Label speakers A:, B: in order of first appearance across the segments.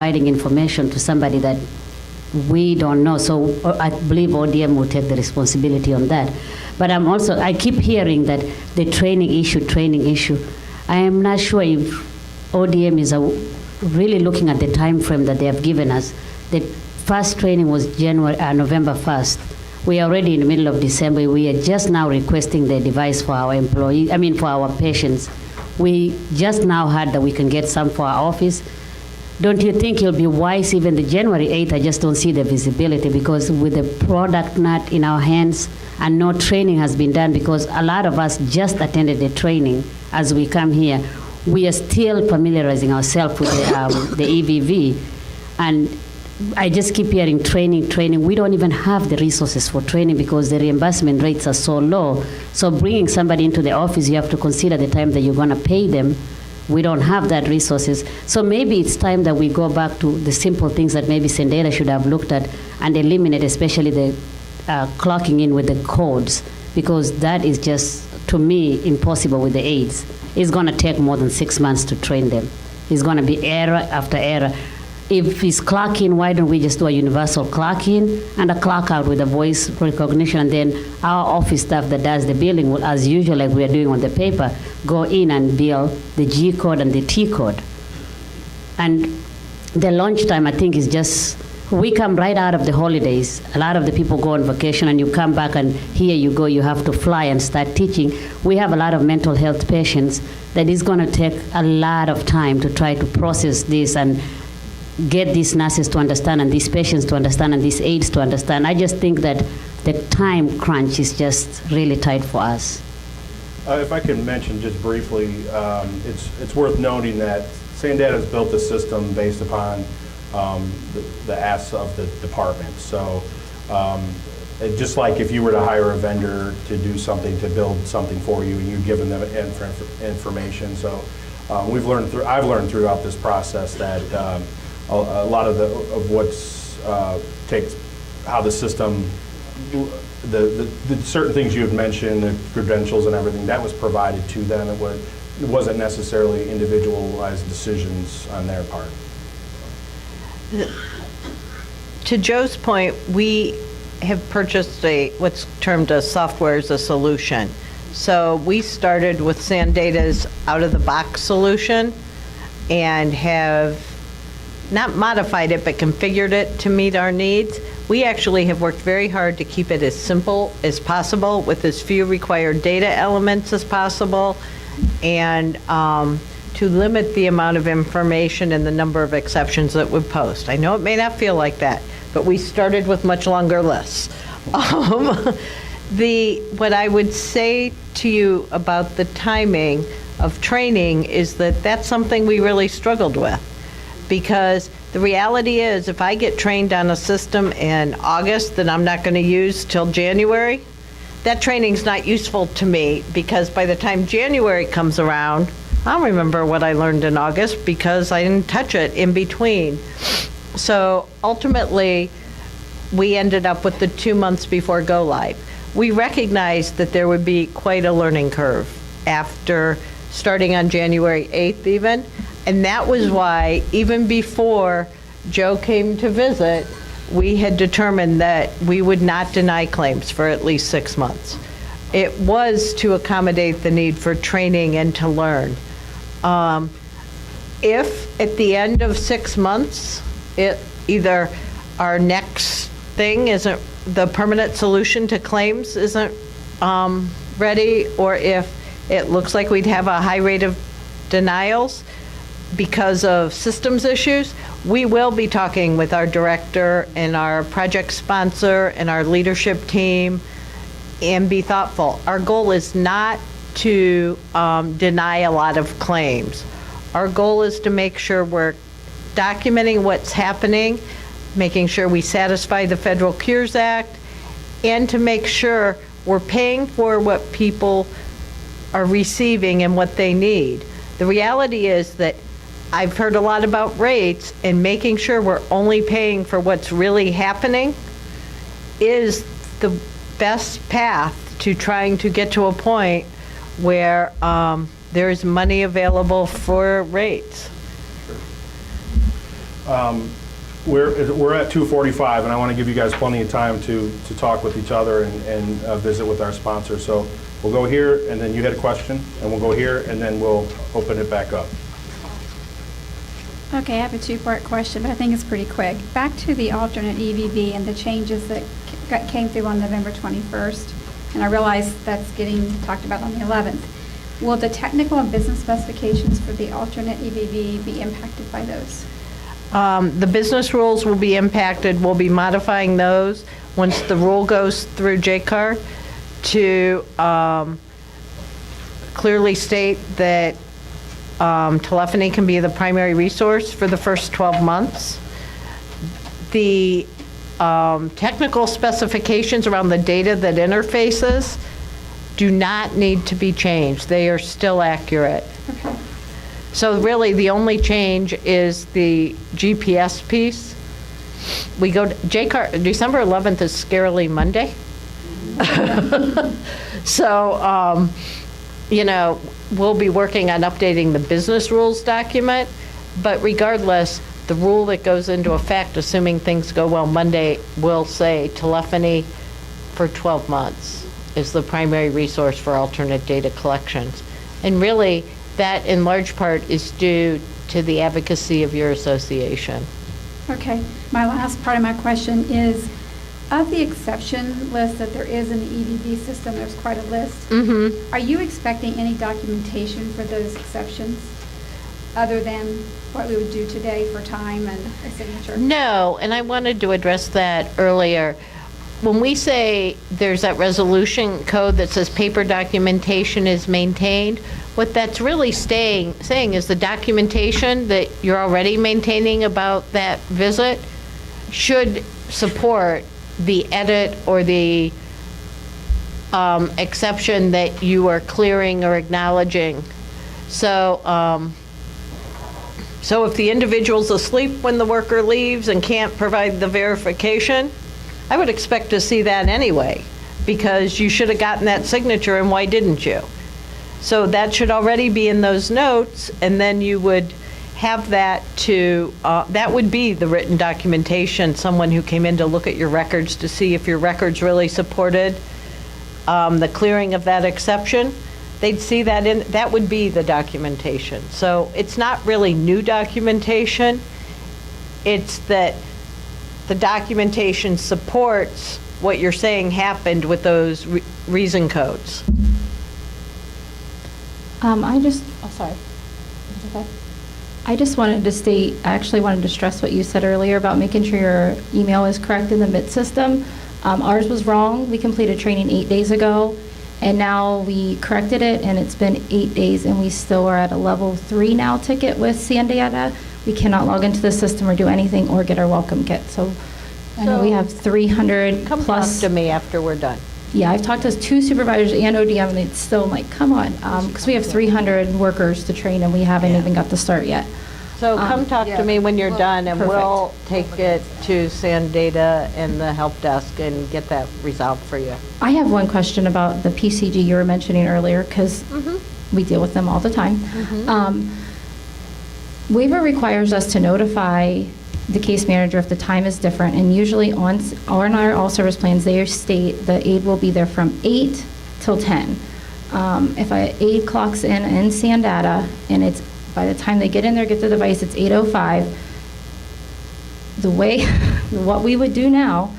A: providing information to somebody that we don't know. So I believe ODM will take the responsibility on that. But I keep hearing that the training issue. I am not sure if ODM is really looking at the time frame that they have given us. The first training was November 1st. We are already in the middle of December. We are just now requesting the device for our for our patients. We just now heard that we can get some for our office. Don't you think it'll be wise, even the January 8th, I just don't see the visibility, because with the product not in our hands and no training has been done, because a lot of us just attended the training as we come here. We are still familiarizing ourselves with the EVV, and I just keep hearing training. We don't even have the resources for training because the reimbursement rates are so low. So bringing somebody into the office, you have to consider the time that you're going to pay them. We don't have that resources. So maybe it's time that we go back to the simple things that maybe Sendera should have looked at and eliminate, especially the clocking in with the codes, because that is just, to me, impossible with the aides. It's going to take more than 6 months to train them. It's going to be error after error. If it's clock in, why don't we just do a universal clock in and a clock out with a voice recognition, and then our office staff that does the billing will, as usual, like we are doing on the paper, go in and bill the G code and the T code. And the lunch time, I think, is just, we come right out of the holidays. A lot of the people go on vacation, and you come back and here you go, you have to fly and start teaching. We have a lot of mental health patients that is going to take a lot of time to try to process this and get these nurses to understand, and these patients to understand, and these aides to understand. I just think that the time crunch is just really tight for us.
B: If I can mention just briefly, it's worth noting that Sandata has built a system based upon the asks of the department. So just like if you were to hire a vendor to do something, to build something for you, and you've given them information. So I've learned throughout this process that a lot of what's takes how the system, the certain things you have mentioned, the credentials and everything, that was provided to them. It wasn't necessarily individualized decisions on their part.
C: To Joe's point, we have purchased what's termed a software as a solution. So we started with Sandata's out-of-the-box solution and have not modified it, but configured it to meet our needs. We actually have worked very hard to keep it as simple as possible with as few required data elements as possible, and to limit the amount of information and the number of exceptions that we post. I know it may not feel like that, but we started with much longer lists. What I would say to you about the timing of training is that that's something we really struggled with. Because the reality is, if I get trained on a system in August that I'm not going to use till January, that training's not useful to me, because by the time January comes around, I don't remember what I learned in August because I didn't touch it in between. So ultimately, we ended up with the 2 months before go live. We recognized that there would be quite a learning curve after starting on January 8th even. And that was why, even before Joe came to visit, we had determined that we would not deny claims for at least 6 months. It was to accommodate the need for training and to learn. If at the end of 6 months, either our next thing isn't, the permanent solution to claims isn't ready, or if it looks like we'd have a high rate of denials because of systems issues, we will be talking with our director and our project sponsor and our leadership team and be thoughtful. Our goal is not to deny a lot of claims. Our goal is to make sure we're documenting what's happening, making sure we satisfy the Federal Cures Act, and to make sure we're paying for what people are receiving and what they need. The reality is that I've heard a lot about rates, and making sure we're only paying for what's really happening is the best path to trying to get to a point where there's money available for rates.
B: We're at 2:45, and I want to give you guys plenty of time to talk with each other and visit with our sponsor. So we'll go here, and then you had a question, and we'll go here, and then we'll open it back up.
D: Okay, I have a two-part question, but I think it's pretty quick. Back to the alternate EVV and the changes that came through on November 21st, and I realize that's getting talked about on the 11th. Will the technical and business specifications for the alternate EVV be impacted by those?
C: The business rules will be impacted. We'll be modifying those once the rule goes through JCAR to clearly state that telephony can be the primary resource for the first 12 months. The technical specifications around the data that interfaces do not need to be changed. They are still accurate.
D: Okay.
C: So really, the only change is the GPS piece. We go to JCAR, December 11th is Scarily Monday. So, we'll be working on updating the business rules document, but regardless, the rule that goes into effect, assuming things go well Monday, will say telephony for 12 months is the primary resource for alternate data collections. And really, that in large part is due to the advocacy of your association.
D: Okay. My last part of my question is, of the exception list that there is in the EVV system, there's quite a list.
C: Mm-hmm.
D: Are you expecting any documentation for those exceptions other than what we would do today for time and a signature?
C: No, and I wanted to address that earlier. When we say there's that resolution code that says paper documentation is maintained, what that's really saying is the documentation that you're already maintaining about that visit should support the edit or the exception that you are clearing or acknowledging. So, so if the individual's asleep when the worker leaves and can't provide the verification, I would expect to see that anyway, because you should have gotten that signature, and why didn't you? So that should already be in those notes, and then you would have that to, that would be the written documentation, someone who came in to look at your records to see if your records really supported the clearing of that exception. They'd see that in, that would be the documentation. So it's not really new documentation, it's that the documentation supports what you're saying happened with those reason codes.
E: I just wanted to state, I actually wanted to stress what you said earlier about making sure your email is correct in the MIT system. Ours was wrong. We completed training 8 days ago, and now we corrected it, and it's been 8 days, and we still are at a level 3 now ticket with Sandata. We cannot log into the system or do anything or get our welcome kit. So I know we have 300
C: Come
E: plus.
C: talk to me after we're done.
E: Yeah, I've talked to 2 supervisors and ODM, and it's still like, come on, because we have 300 workers to train, and we haven't even got the start yet.
C: So come talk to me when you're done, and we'll take it to Sandata and the help desk and get that resolved for you.
E: I have one question about the PCG you were mentioning earlier, because we deal with them all the time. Waiver requires us to notify the case manager if the time is different, and usually on our all-service plans, they state the aide will be there from 8 till 10. If an aide clocks in Sandata, and it's by the time they get in there, get the device, it's 8:05, the way, what we would do now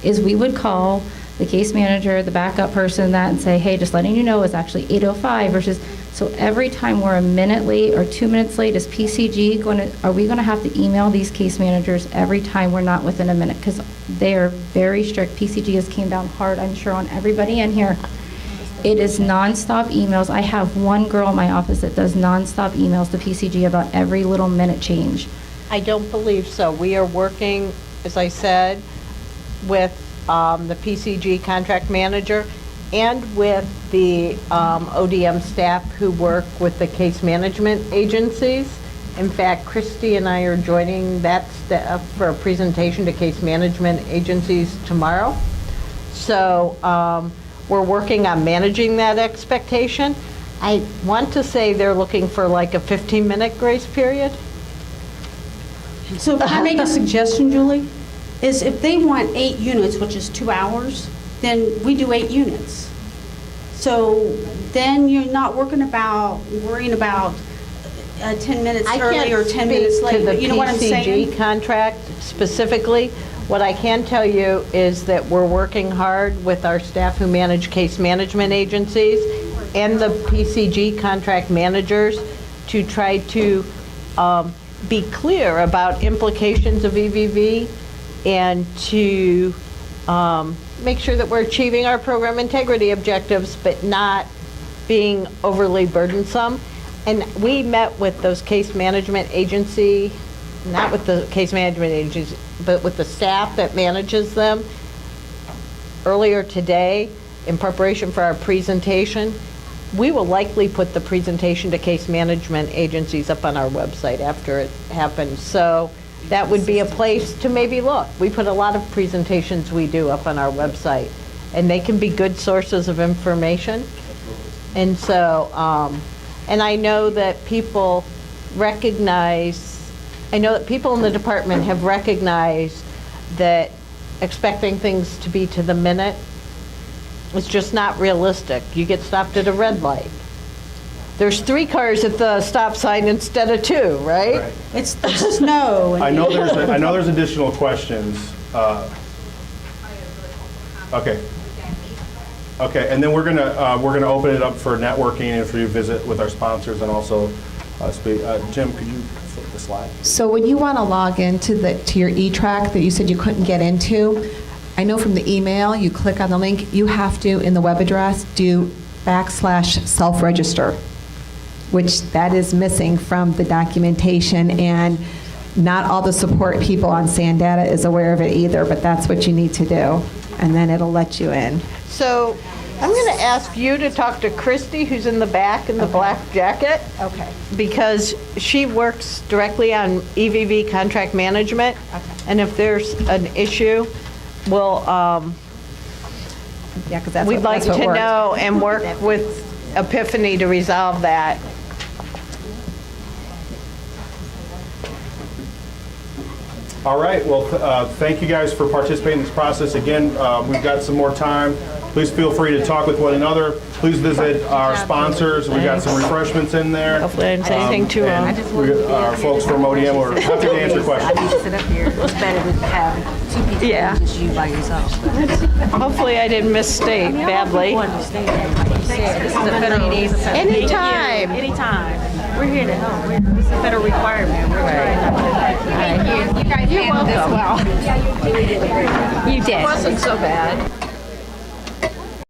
E: is we would call the case manager, the backup person, that, and say, hey, just letting you know it's actually 8:05 versus, so every time we're a minute late or 2 minutes late, is PCG are we going to have to email these case managers every time we're not within a minute? Because they are very strict. PCG has came down hard, I'm sure, on everybody in here. It is nonstop emails. I have one girl in my office that does nonstop emails to PCG about every little minute change.
C: I don't believe so. We are working, as I said, with the PCG contract manager and with the ODM staff who work with the case management agencies. In fact, Christy and I are joining that staff for a presentation to case management agencies tomorrow. So we're working on managing that expectation. I want to say they're looking for like a 15-minute grace period.
F: So can I make a suggestion, Julie? Is if they want 8 units, which is 2 hours, then we do 8 units. So then you're not worrying about 10 minutes early or 10 minutes late. But you know what I'm saying?
C: I can't speak to the PCG contract specifically. What I can tell you is that we're working hard with our staff who manage case management agencies and the PCG contract managers to try to be clear about implications of EVV and to make sure that we're achieving our program integrity objectives, but not being overly burdensome. And we met with those case management agency, not with the case management agencies, but with the staff that manages them earlier today in preparation for our presentation. We will likely put the presentation to case management agencies up on our website after it happens. So that would be a place to maybe look. We put a lot of presentations we do up on our website, and they can be good sources of information. And so, and I know that people recognize, I know that people in the department have recognized that expecting things to be to the minute is just not realistic. You get stopped at a red light. There's 3 cars at the stop sign instead of 2, right?
B: Right.
F: It's the snow.
B: I know there's additional questions. Okay. Okay, and then we're gonna open it up for networking and for you to visit with our sponsors and also speak. Jim, could you flip the slide?
G: So when you want to log into your e-track that you said you couldn't get into, I know from the email, you click on the link, you have to, in the web address, do /self-register, which that is missing from the documentation, and not all the support people on Sandata is aware of it either, but that's what you need to do, and then it'll let you in.
C: So I'm going to ask you to talk to Christy, who's in the back in the black jacket.
G: Okay.
C: Because she works directly on EVV contract management.
G: Okay.
C: And if there's an issue, we'll,
G: Yeah, because
C: we'd like to know and work with Epiphany to resolve that.
B: All right, well, thank you guys for participating in this process. Again, we've got some more time. Please feel free to talk with one another. Please visit our sponsors. We've got some refreshments in there.
C: Hopefully I didn't say anything too wrong.
B: Our folks from ODM are happy to answer
H: I
B: questions.
H: need to sit up here. It's better to have 2 people
C: Yeah.
H: than just you by yourself.
C: Hopefully I didn't misstate badly.
H: Like you said, this is a federal.
C: Anytime.
H: Anytime. We're here to help. It's a federal requirement. We're trying not to.
D: Thank you. You guys handled this well.
H: You did.
C: It wasn't so bad.